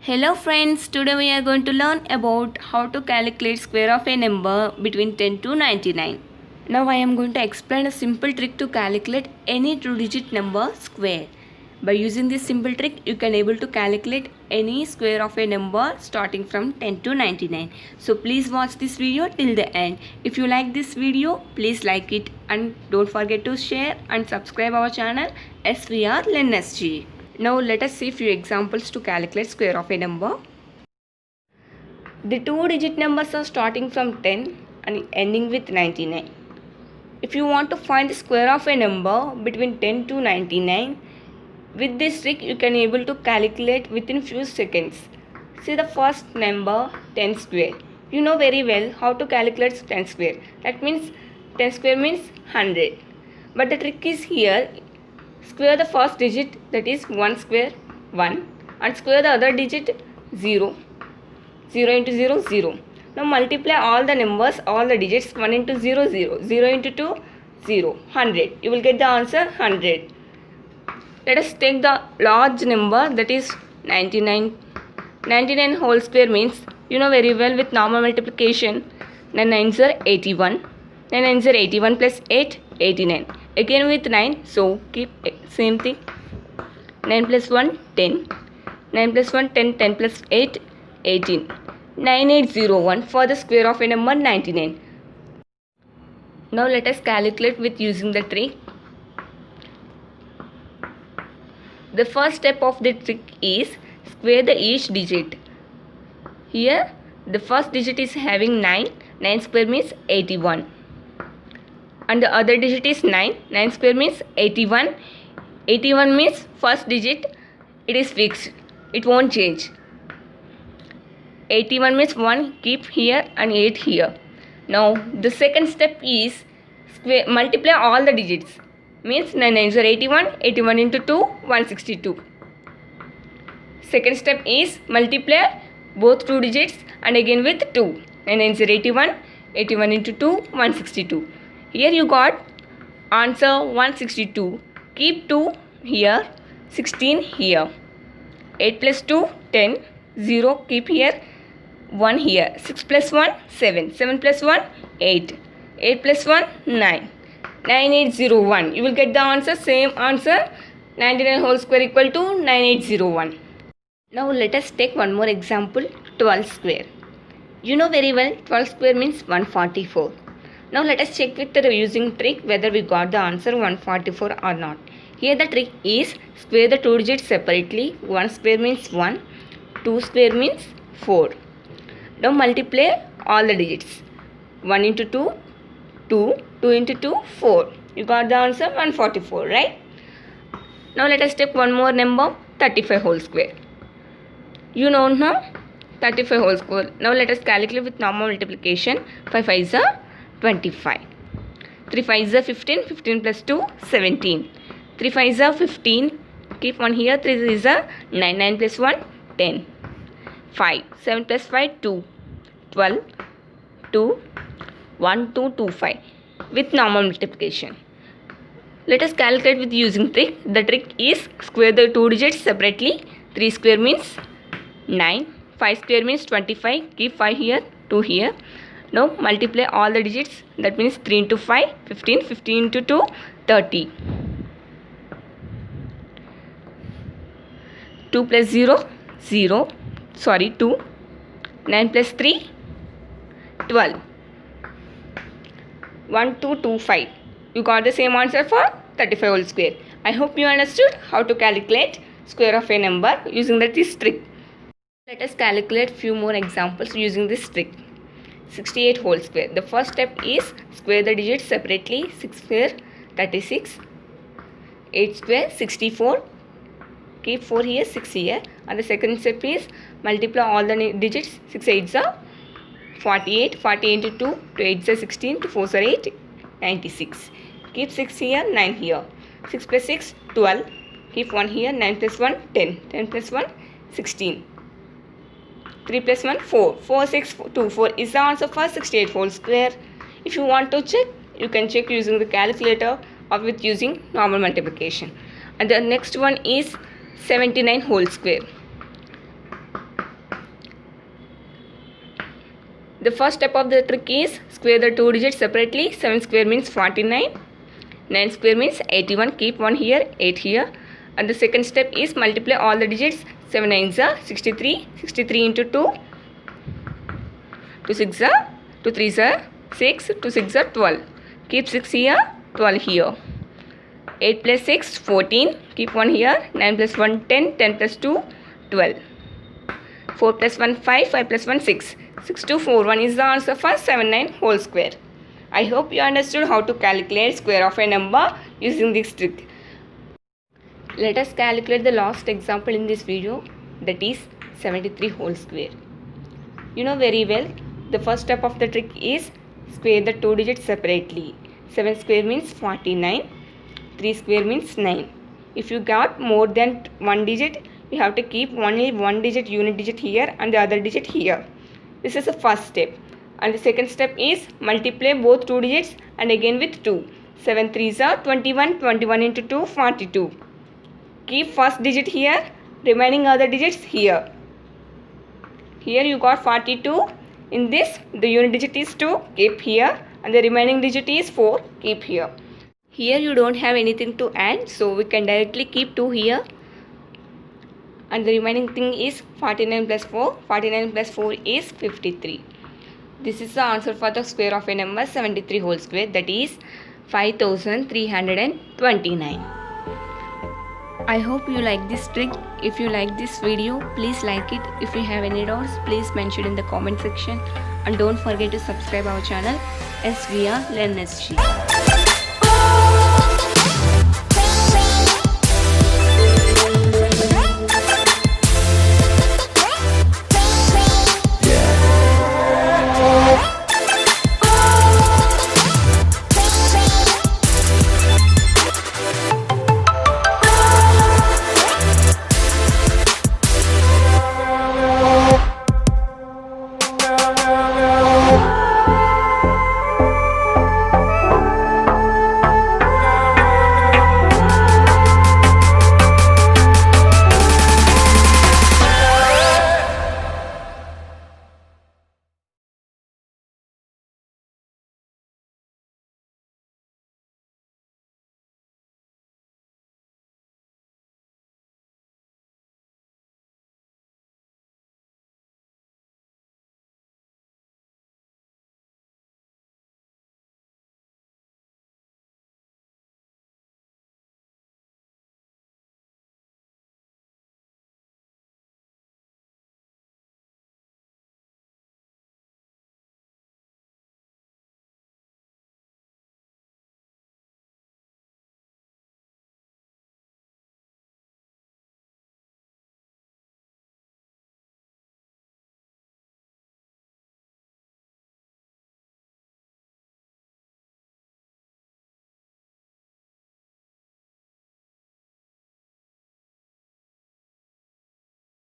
Hello friends, today we are going to learn about how to calculate square of a number between 10 to 99. Now I am going to explain a simple trick to calculate any two-digit number square. By using this simple trick, you can able to calculate any square of a number starting from 10 to 99. So please watch this video till the end. If you like this video, please like it and don't forget to share and subscribe our channel SVR LearnSG. Now let us see few examples to calculate square of a number. The two-digit numbers are starting from 10 and ending with 99. If you want to find the square of a number between 10 to 99, with this trick you can able to calculate within few seconds. See the first number 10 square. You know very well how to calculate 10 square. That means 10 square means 100. But the trick is here. Square the first digit, that is 1 square 1, and square the other digit 0. 0 into 0 0. Now multiply all the numbers, all the digits. 1 into 0 0, 0 into 2 0, 100. You will get the answer 100. Let us take the large number, that is 99. 99 whole square means, you know very well with normal multiplication, 9 9s are 81. 9 9s are 81 plus 8, 89. Again with 9, so keep same thing. 9 plus 1, 10. 9 plus 1, 10. 10 plus 8, 18. 9801 for the square of a number 99. Now let us calculate with using the trick. The first step of the trick is square the each digit. Here the first digit is having 9. 9 square means 81. And the other digit is 9. 9 square means 81. 81 means first digit, it is fixed. It won't change. 81 means 1, keep here, and 8 here. Now the second step is multiply all the digits. Means 9 9s are 81. 81 into 2, 162. Second step is multiply both two digits and again with 2. 9 9s are 81. 81 into 2, 162. Here you got answer 162. Keep 2 here, 16 here. 8 plus 2, 10. 0, keep here. 1 here. 6 plus 1, 7. 7 plus 1, 8. 8 plus 1, 9. 9801. You will get the answer, same answer. 99 whole square equal to 9801. Now let us take one more example, 12 square. You know very well 12 square means 144. Now let us check with the using trick whether we got the answer 144 or not. Here the trick is square the two digits separately. 1 square means 1. 2 square means 4. Now multiply all the digits. 1 into 2, 2. 2 into 2, 4. You got the answer 144, right? Now let us take one more number, 35 whole square. You know now 35 whole square. Now let us calculate with normal multiplication. 5 5s are 25. 3 5s are 15. 15 plus 2, 17. 3 5s are 15. Keep 1 here. 3 3s are 9. 9 plus 1, 10. 5. 7 plus 5, 2. 12. 2. 1 2 2 5 with normal multiplication. Let us calculate with using trick. The trick is square the two digits separately. 3 square means 9. 5 square means 25. Keep 5 here, 2 here. Now multiply all the digits. That means 3 into 5, 15. 15 into 2, 30. 2 plus 0, 0. Sorry, 2. 9 plus 3, 12. 1 2 2 5. You got the same answer for 35 whole square. I hope you understood how to calculate square of a number using this trick. Let us calculate few more examples using this trick. 68 whole square. The first step is square the digits separately. 6 square 36. 8 square 64. Keep 4 here, 6 here. And the second step is multiply all the digits. 6 8s are 48. 40 into 2. 2 8s are 16. 2 4s are 8. 96. Keep 6 here, 9 here. 6 plus 6, 12. Keep 1 here. 9 plus 1, 10. 10 plus 1, 16. 3 plus 1, 4. 4 6 4, 2 4 is the answer for 68 whole square. If you want to check, you can check using the calculator or with using normal multiplication. And the next one is 79 whole square. The first step of the trick is square the two digits separately. 7 square means 49. 9 square means 81. Keep 1 here, 8 here. And the second step is multiply all the digits. 7 9s are 63. 63 into 2. 2 6 are 2 3s are 6. 2 6 are 12. Keep 6 here, 12 here. 8 plus 6, 14. Keep 1 here. 9 plus 1, 10. 10 plus 2, 12. 4 plus 1, 5. 5 plus 1, 6. 6 2 4 1 is the answer for 79 whole square. I hope you understood how to calculate square of a number using this trick. Let us calculate the last example in this video, that is 73 whole square. You know very well, the first step of the trick is square the two digits separately. 7 square means 49. 3 square means 9. If you got more than one digit, you have to keep only one digit unit digit here and the other digit here. This is the first step. And the second step is multiply both two digits and again with 2. 7 3s are 21. 21 into 2, 42. Keep first digit here, remaining other digits here. Here you got 42. In this, the unit digit is 2, keep here, and the remaining digit is 4, keep here. Here you don't have anything to add, so we can directly keep 2 here. And the remaining thing is 49 plus 4. 49 plus 4 is 53. This is the answer for the square of a number 73 whole square, that is 5329. I hope you like this trick. If you like this video, please like it. If you have any doubts, please mention in the comment section. And don't forget to subscribe our channel SVR Learn SG.